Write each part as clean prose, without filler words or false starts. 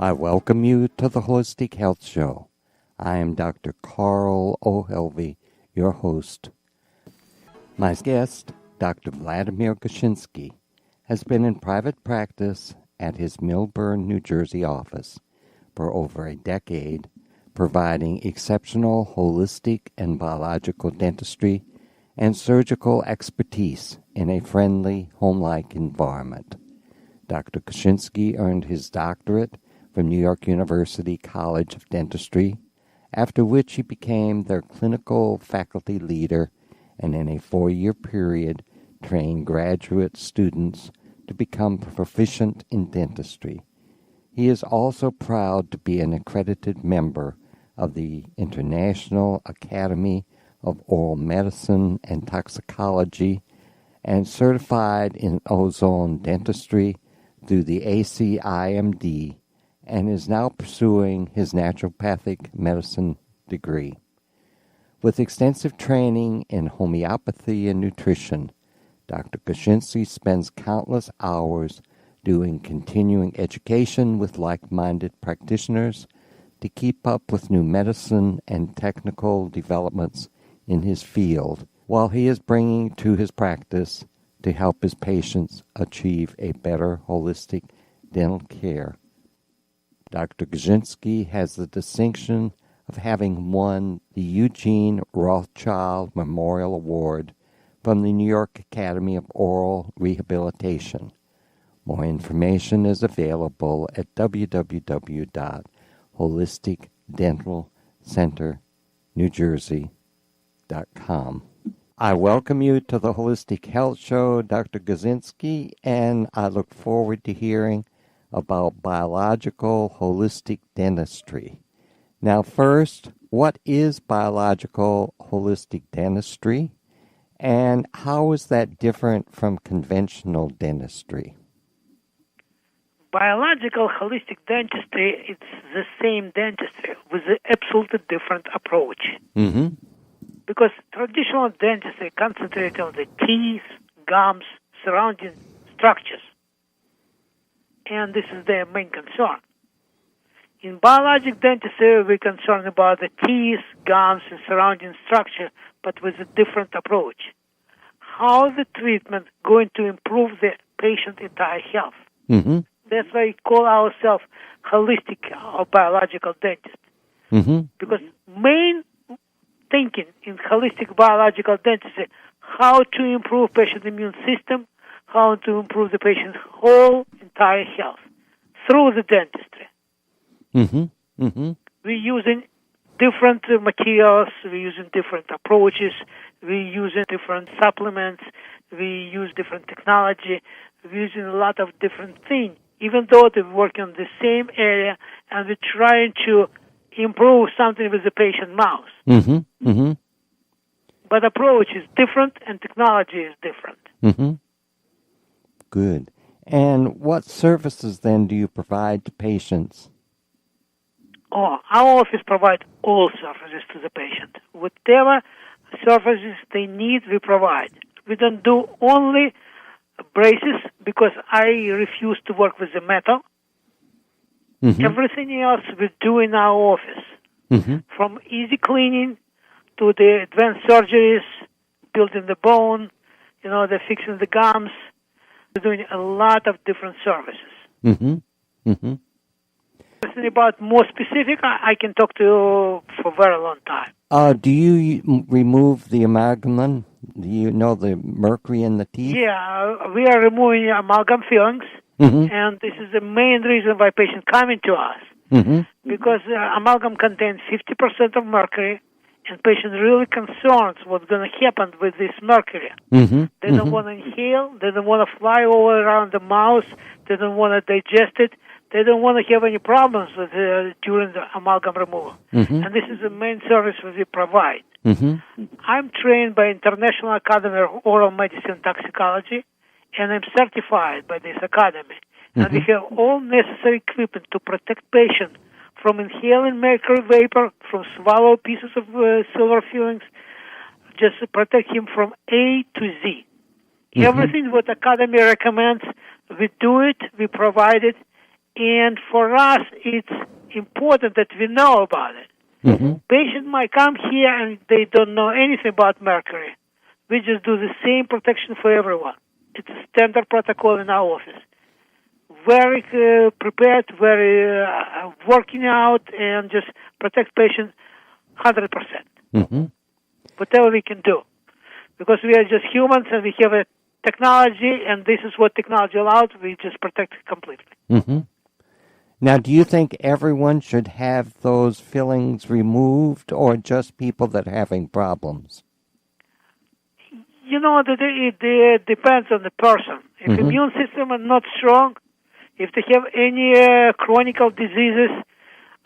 I welcome you to the Holistic Health Show. I am Dr. Carl O'Helvey, your host. My guest, Dr. Vladimir Gashinsky, has been in private practice at his Millburn, New Jersey office for over a decade, providing exceptional holistic and biological dentistry and surgical expertise in a friendly, home-like environment. Dr. Gashinsky earned his doctorate from New York University College of Dentistry, after which he became their clinical faculty leader and in a 4-year period trained graduate students to become proficient in dentistry. He is also proud to be an accredited member of the International Academy of Oral Medicine and Toxicology and certified in ozone dentistry through the ACIMD, and is now pursuing his naturopathic medicine degree. With extensive training in homeopathy and nutrition, Dr. Gashinsky spends countless hours doing continuing education with like-minded practitioners to keep up with new medicine and technical developments in his field, while he is bringing to his practice to help his patients achieve a better holistic dental care. Dr. Gashinsky has the distinction of having won the Eugene Rothschild Memorial Award from the New York Academy of Oral Rehabilitation. More information is available at www.holisticdentalcenternewjersey.com. I welcome you to the Holistic Health Show, Dr. Gashinsky, and I look forward to hearing about biological holistic dentistry. Now, first, what is biological holistic dentistry, and how is that different from conventional dentistry? Biological holistic dentistry, it's the same dentistry with an absolutely different approach. Mm-hmm. Because traditional dentistry concentrates on the teeth, gums, surrounding structures. And this is their main concern. In biologic dentistry, we're concerned about the teeth, gums, and surrounding structure, but with a different approach. How the treatment going to improve the patient's entire health? Mm-hmm. That's why we call ourselves holistic or biological dentist. Mm-hmm. Because main thinking in holistic biological dentistry, how to improve patient immune system, how to improve the patient's whole entire health through the dentistry. Mm-hmm. Mm-hmm. We're using different materials, we're using different approaches, we're using different supplements, we use different technology, we're using a lot of different things, even though they work in the same area, and we're trying to improve something with the patient mouth. Mm-hmm. Mm-hmm. But approach is different and technology is different. Mm-hmm. Good. And what services then do you provide to patients? Our office provides all services to the patient. Whatever services they need, we provide. We don't do only braces because I refuse to work with the metal. Mm-hmm. Everything else we do in our office, Mm-hmm. from easy cleaning to the advanced surgeries, building the bone, they're fixing the gums. We're doing a lot of different services. Mm-hmm. Mm-hmm. Something about more specific, I can talk to you for a very long time. Do you remove the amalgam? Do you know the mercury in the teeth? Yeah, we are removing amalgam fillings, Mm-hmm. and this is the main reason why patients coming to us. Mm-hmm. Because amalgam contains 50% of mercury, and patients really concerned what's going to happen with this mercury. Mm-hmm. They don't want to inhale, they don't want to fly all around the mouth, they don't want to digest it, they don't want to have any problems with during the amalgam removal. Mm-hmm. And this is the main service we provide. Mm-hmm. I'm trained by International Academy of Oral Medicine and Toxicology, and I'm certified by this academy. Mm-hmm. And we have all necessary equipment to protect patients from inhaling mercury vapor, from swallow pieces of silver fillings, just to protect him from A to Z. Mm-hmm. Everything what Academy recommends, we do it, we provide it, And for us, it's important that we know about it. Mm-hmm. Patient might come here and they don't know anything about mercury. We just do the same protection for everyone. It's a standard protocol in our office. Very prepared, very working out, and just protect patients 100%. Mm-hmm. Whatever we can do. Because we are just humans and we have a technology, and this is what technology allows. We just protect it completely. Mm-hmm. Now, do you think everyone should have those fillings removed, or just people that are having problems? You know, it depends on the person. If Mm-hmm. immune system is not strong, if they have any chronic diseases,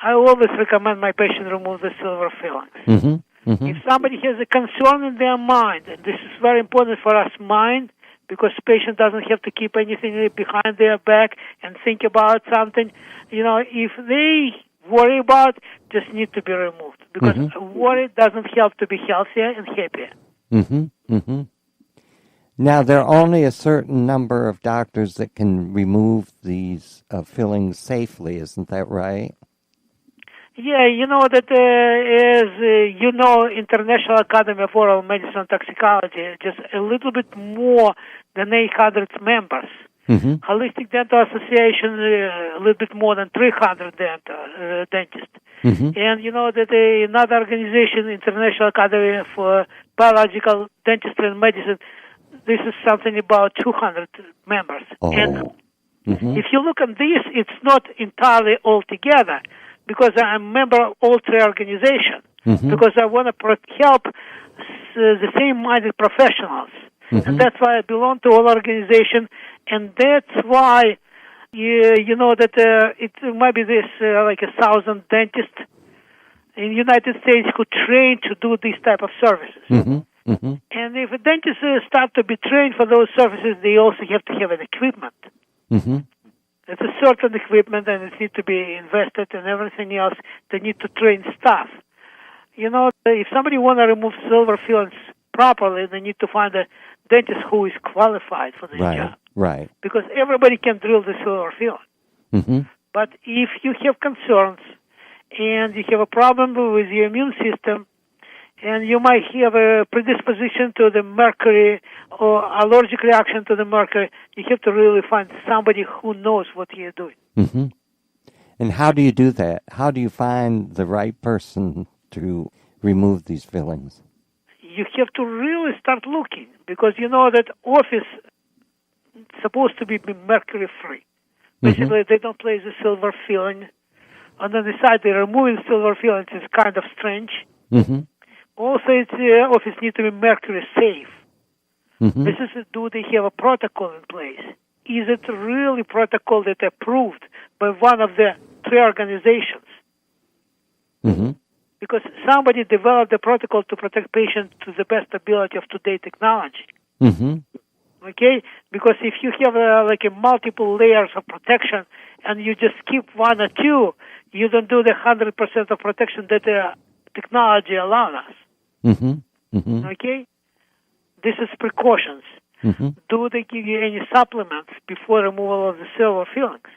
I always recommend my patient remove the silver fillings. Mm-hmm. Mm-hmm. If somebody has a concern in their mind, and this is very important for us mind, because patient doesn't have to keep anything behind their back and think about something. You know, if they worry about, just need to be removed, because worry doesn't help to be healthier and happier. Mm-hmm. Mm-hmm. Now, there are only a certain number of doctors that can remove these fillings safely, isn't that right? Yeah, you know that International Academy of Oral Medicine and Toxicology, just a little bit more than 800 members. Mm-hmm. Holistic Dental Association, a little bit more than 300 dentists. Mm-hmm. And you know that another organization, International Academy for Biological Dentistry and Medicine, this is something about 200 members. Oh. And Mm-hmm. if you look at this, it's not entirely all together, because I'm a member of all three organizations, because I want to help the same-minded professionals. And that's why I belong to all organizations, and that's why, you know, that it might be this like 1,000 dentists in the United States who train to do these type of services. Mm-hmm. Mm-hmm. And if a dentist start to be trained for those services, they also have to have an equipment. Mm-hmm. It's a certain equipment, and it needs to be invested, and everything else. They need to train staff. You know, if somebody want to remove silver fillings properly, they need to find a dentist who is qualified for this job. Right. Because everybody can drill the silver filling. Mm-hmm. But if you have concerns and you have a problem with your immune system, and you might have a predisposition to the mercury or allergic reaction to the mercury, you have to really find somebody who knows what you're doing. Mm-hmm. And how do you do that? How do you find the right person to remove these fillings? You have to really start looking, because you know that office is supposed to be mercury-free. Basically, they don't place the silver filling. On the side, they're removing silver fillings. It's kind of strange. Mm-hmm. Also, office needs to be mercury safe. Mm-hmm. This is, do they have a protocol in place? Is it really protocol that approved by one of the three organizations? Mm-hmm. Because somebody developed a protocol to protect patients to the best ability of today's technology. Mm-hmm. Okay? Because if you have multiple layers of protection and you just skip one or two, you don't do the 100% of protection that the technology allows us. Mm-hmm. Mm-hmm. Okay? This is precautions. Mm-hmm. Do they give you any supplements before removal of the silver fillings?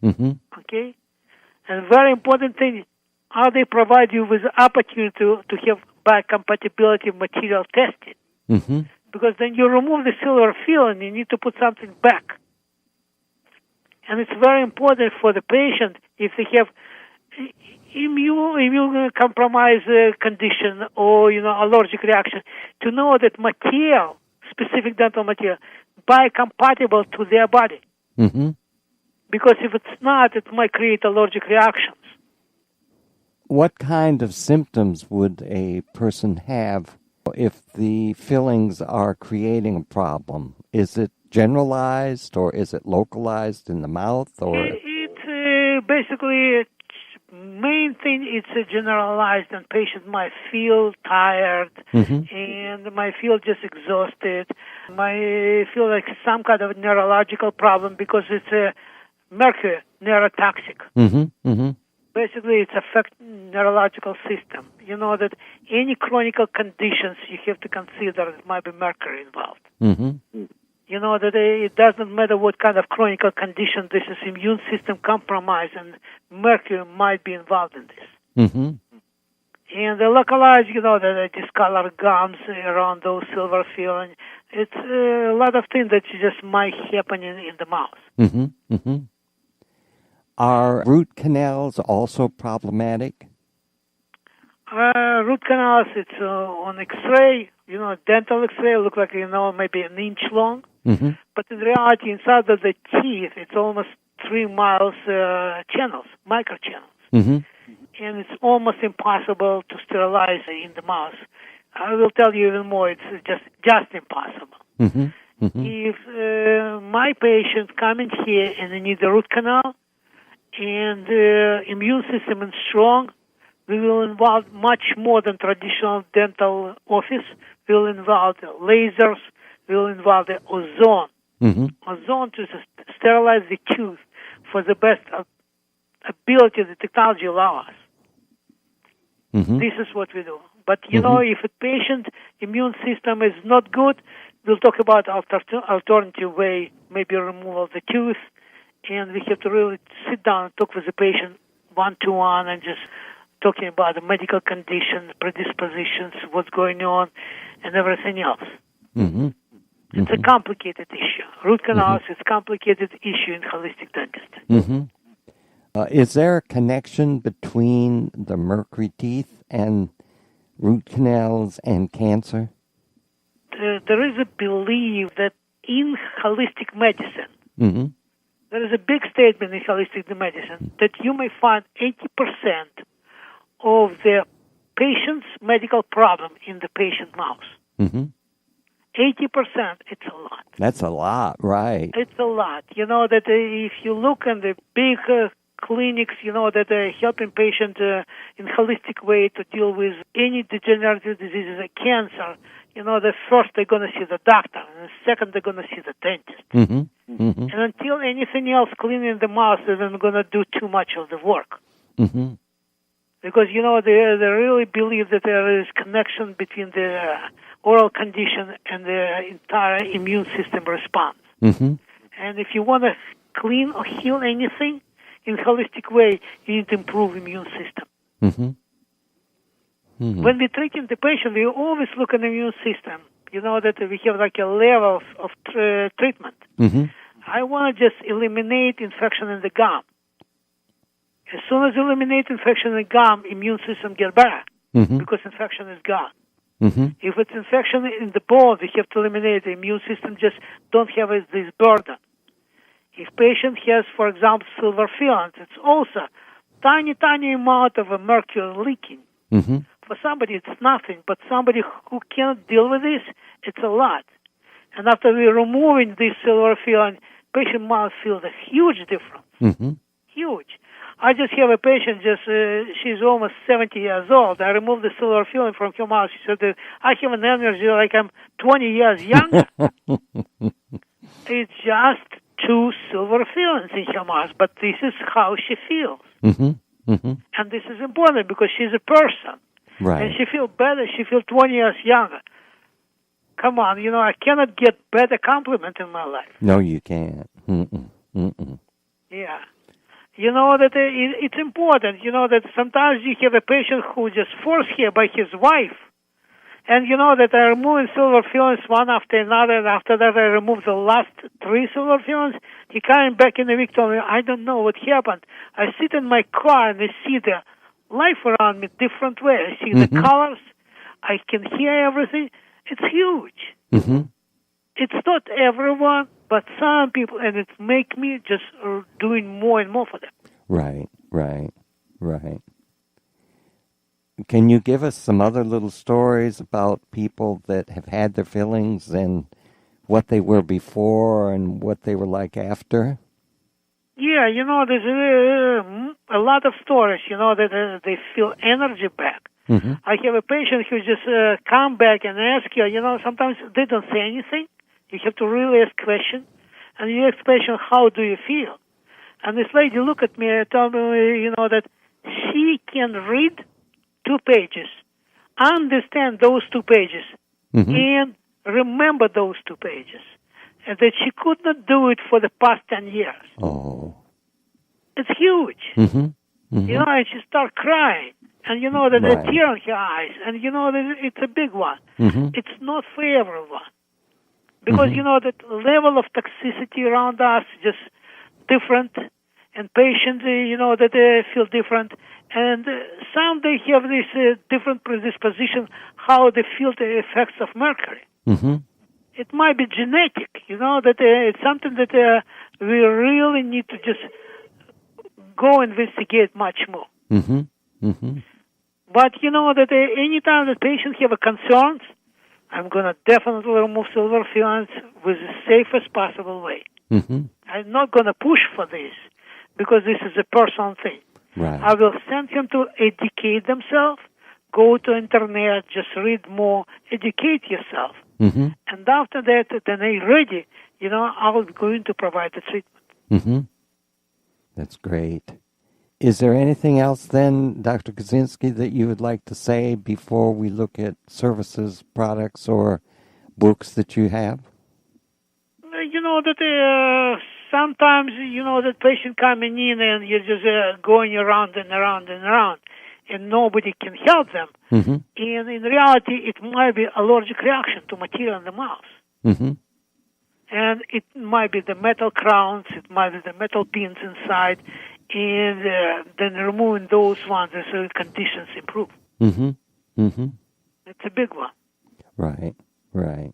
Mm-hmm. Okay? And very important thing, how they provide you with opportunity to have biocompatibility material tested. Mm-hmm. Because then you remove the silver filling, you need to put something back. And it's very important for the patient, if they have immune compromised condition or allergic reaction, to know that material, specific dental material, biocompatible to their body. Mm-hmm. Because if it's not, it might create allergic reactions. What kind of symptoms would a person have if the fillings are creating a problem? Is it generalized or is it localized in the mouth? Or it's basically main thing. It's generalized, and patient might feel tired and might feel just exhausted. Might feel like some kind of neurological problem because it's a mercury neurotoxic. Mm-hmm. Mm-hmm. Basically, it affects neurological system. You know that any chronic conditions you have to consider it might be mercury involved. Mm-hmm. You know, that it doesn't matter what kind of chronic condition this is, immune system compromised, and mercury might be involved in this. Mm-hmm. And the localized, you know, the discolored gums around those silver filling. It's a lot of things that just might happen in the mouth. Mm-hmm. Mm-hmm. Are root canals also problematic? Root canals, it's on X-ray, you know, dental X-ray, look like, you know, maybe an inch long. Mm-hmm. But in reality, inside of the teeth, it's almost 3 miles channels, microchannels. Mm-hmm. And it's almost impossible to sterilize in the mouth. I will tell you even more, it's just impossible. Mm-hmm. Mm-hmm. If my patient come in here and they need a root canal, and immune system is strong, we will involve much more than traditional dental office. We will involve lasers. We will involve the ozone. Mm-hmm. Ozone to sterilize the tooth for the best ability the technology allows us. Mm-hmm. This is what we do. But, you know, if a patient immune system is not good, we'll talk about alternative way, maybe removal of the tooth, and we have to really sit down and talk with the patient one-to-one and just talking about the medical condition, predispositions, what's going on, and everything else. Mm-hmm. It's a complicated issue. Root canals is a complicated issue in holistic dentistry. Mm-hmm. Is there a connection between the mercury teeth and root canals and cancer? There is a belief that in holistic medicine, Mm-hmm. there is a big statement in holistic medicine that you may find 80% of the patient's medical problem in the patient mouth. Mm-hmm. 80%, it's a lot. That's a lot, right? It's a lot. You know, that if you look in the big clinics, you know, that are helping patients in holistic way to deal with any degenerative diseases like cancer, you know, the first they're going to see the doctor, and the second they're going to see the dentist. Mm-hmm. Mm-hmm. And until anything else cleaning the mouth, they're not going to do too much of the work. Mm-hmm. Because, you know, they really believe that there is connection between the oral condition and the entire immune system response. Mm-hmm. And if you want to clean or heal anything in a holistic way, you need to improve immune system. Mm-hmm. Mm-hmm. When we're treating the patient, we always look at the immune system. You know that we have like a level of treatment. Mm-hmm. I want to just eliminate infection in the gum. As soon as you eliminate infection in the gum, immune system get better because infection is gone. Mm-hmm. If it's infection in the bone, we have to eliminate the immune system. Just don't have this burden. If patient has, for example, silver fillings, it's also tiny amount of mercury leaking. Mm-hmm. For somebody, it's nothing, but somebody who can't deal with this, it's a lot. And after we're removing this silver filling, patient mouth feels a huge difference. Mm-hmm. Huge. I just have a patient, she's almost 70 years old. I removed the silver filling from her mouth. She said that I have an energy like I'm 20 years younger. It's just 2 silver fillings in her mouth, but this is how she feels. Mm-hmm. Mm-hmm. And this is important because she's a person. Right. And she feels better. She feels 20 years younger. Come on, you know, I cannot get better compliment in my life. No, you can't. Mm-mm. Mm-mm. Yeah. You know that it's important. You know that sometimes you have a patient who just forced here by his wife. And you know that I removed silver fillings one after another, and after that I removed the last 3 silver fillings. He came back in a week, told me, I don't know what happened. I sit in my car and I see the life around me different way. I see the colors. I can hear everything. It's huge. Mm-hmm. It's not everyone, but some people, and it make me just doing more and more for them. Right. Can you give us some other little stories about people that have had their fillings and what they were before and what they were like after? Yeah, you know, there's a lot of stories, you know, that they feel energy back. Mm-hmm. I have a patient who just come back and ask you, you know, sometimes they don't say anything. You have to really ask questions. And you ask patient, how do you feel? And this lady looked at me and told me, you know, that she can read 2 pages, understand those 2 pages, and remember those 2 pages. and that she could not do it for the past 10 years. Oh. It's huge. Mm-hmm. Mm-hmm. You know, and she started crying. And you know that Right. a tear in her eyes. And you know that it's a big one. Mm-hmm. It's not for everyone. Because, you know, that level of toxicity around us is just different. And patients, you know, that they feel different. And some, they have this different predisposition, how they feel the effects of mercury. Mm-hmm. It might be genetic, you know, that it's something that we really need to just go investigate much more. Mm-hmm. Mm-hmm. But, you know, that anytime the patient have a concerns, I'm going to definitely remove silver filaments with the safest possible way. Mm-hmm. I'm not going to push for this because this is a personal thing. Right. I will send him to educate themselves, go to internet, just read more, educate yourself. Mm-hmm. And after that, then they're ready, you know, I'm going to provide the treatment. Mm-hmm. That's great. Is there anything else then, Dr. Gashinsky, that you would like to say before we look at services, products, or books that you have? You know that sometimes, you know, that patient coming in and you're just going around and around and around, and nobody can help them. Mm-hmm. And in reality, it might be allergic reaction to material in the mouth. Mm-hmm. And it might be the metal crowns, it might be the metal pins inside, and then removing those ones so conditions improve. Mm-hmm. Mm-hmm. It's a big one. Right, right.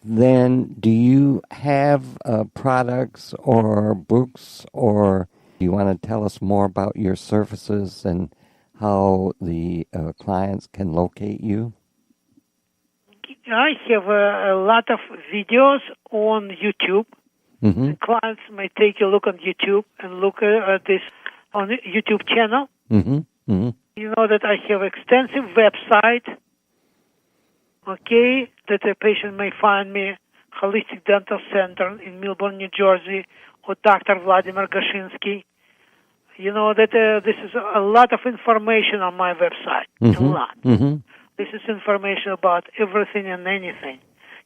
Then do you have products or books, or do you want to tell us more about your services and how the clients can locate you? I have a lot of videos on YouTube. Mm-hmm. The clients may take a look on YouTube and look at this on the YouTube channel. Mm-hmm. Mm-hmm. You know that I have extensive website, okay, that a patient may find me, Holistic Dental Center in Milburn, New Jersey, or Dr. Vladimir Gashinsky. You know that this is a lot of information on my website, Mm-hmm. a lot. Mm-hmm. This is information about everything and anything.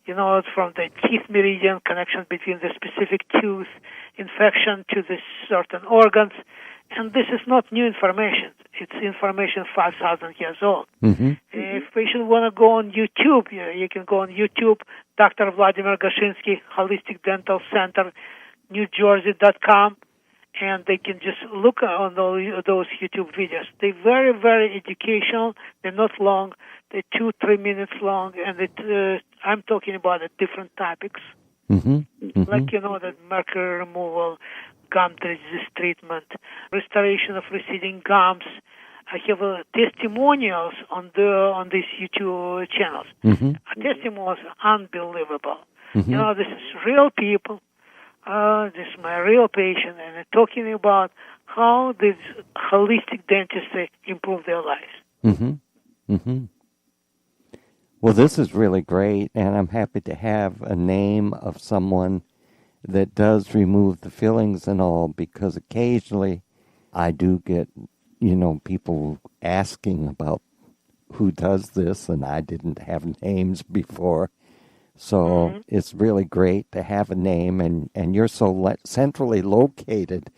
You know, it's from the teeth meridian, connection between the specific tooth, infection to the certain organs. And this is not new information. It's information 5,000 years old. Mm-hmm. If patient want to go on YouTube, you can go on YouTube, Dr. Vladimir Gashinsky, Holistic Dental Center, NewJersey.com, and they can just look on those YouTube videos. They're very, very educational. They're not long. They're 2-3 minutes long, and I'm talking about different topics, Mm-hmm. Mm-hmm. like, you know, the mercury removal, gum disease treatment, restoration of receding gums. I have testimonials on these YouTube channels. Mm-hmm. Testimonials are unbelievable. Mm-hmm. You know, this is real people. This is my real patient, and they're talking about how this holistic dentistry improve their lives. Mm-hmm. Mm-hmm. Well, this is really great, and I'm happy to have a name of someone that does remove the fillings and all, because occasionally I do get, you know, people asking about who does this, and I didn't have names before. So it's really great to have a name, and you're so centrally located.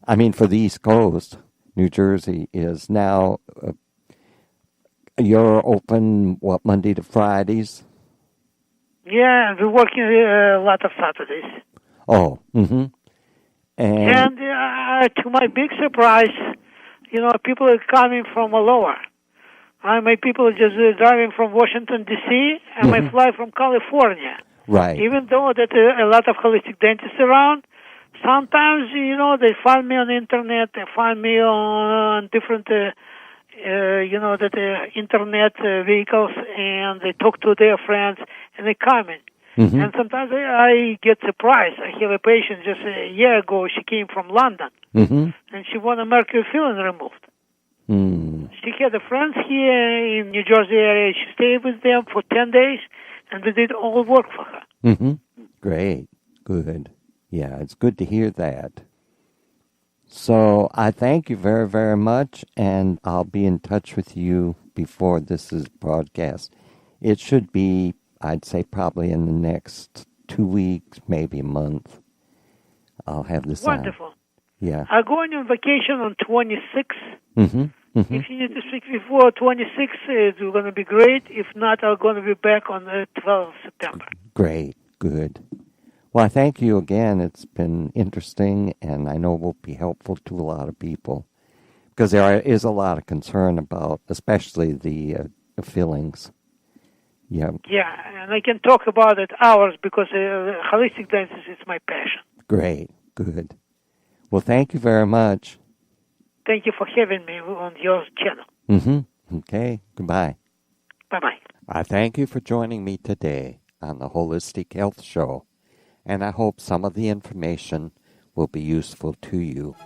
I mean, for the East Coast, New Jersey is now, you're open, Monday to Fridays? Yeah, we're working a lot of Saturdays. Oh, mm-hmm. And to my big surprise, you know, people are coming from all over. My people are just driving from Washington, D.C., and I fly from California. Right. Even though that a lot of holistic dentists around, sometimes, you know, they find me on the internet, they find me on different, you know, internet vehicles, and they talk to their friends, and they come in. Mm-hmm. And sometimes I get surprised. I have a patient just a year ago, she came from London, Mm-hmm. and she wanted mercury filling removed. Mm. She had a friends here in New Jersey area. She stayed with them for 10 days, and they did all work for her. Mm-hmm. Great. Good. Yeah, it's good to hear that. So I thank you very, very much, and I'll be in touch with you before this is broadcast. It should be, I'd say, probably in the next 2 weeks, maybe a month. I'll have this on. Wonderful. Yeah. I'm going on vacation on 26th. Mm-hmm. Mm-hmm. If you need to speak before 26th, it's going to be great. If not, I'm going to be back on the 12th of September. Great. Good. Well, I thank you again. It's been interesting, and I know will be helpful to a lot of people because there is a lot of concern about, especially the fillings. Yeah. Yeah, and I can talk about it hours because holistic dentistry is my passion. Great. Good. Well, thank you very much. Thank you for having me on your channel. Mm-hmm. Okay. Goodbye. Bye-bye. I thank you for joining me today on the Holistic Health Show, and I hope some of the information will be useful to you.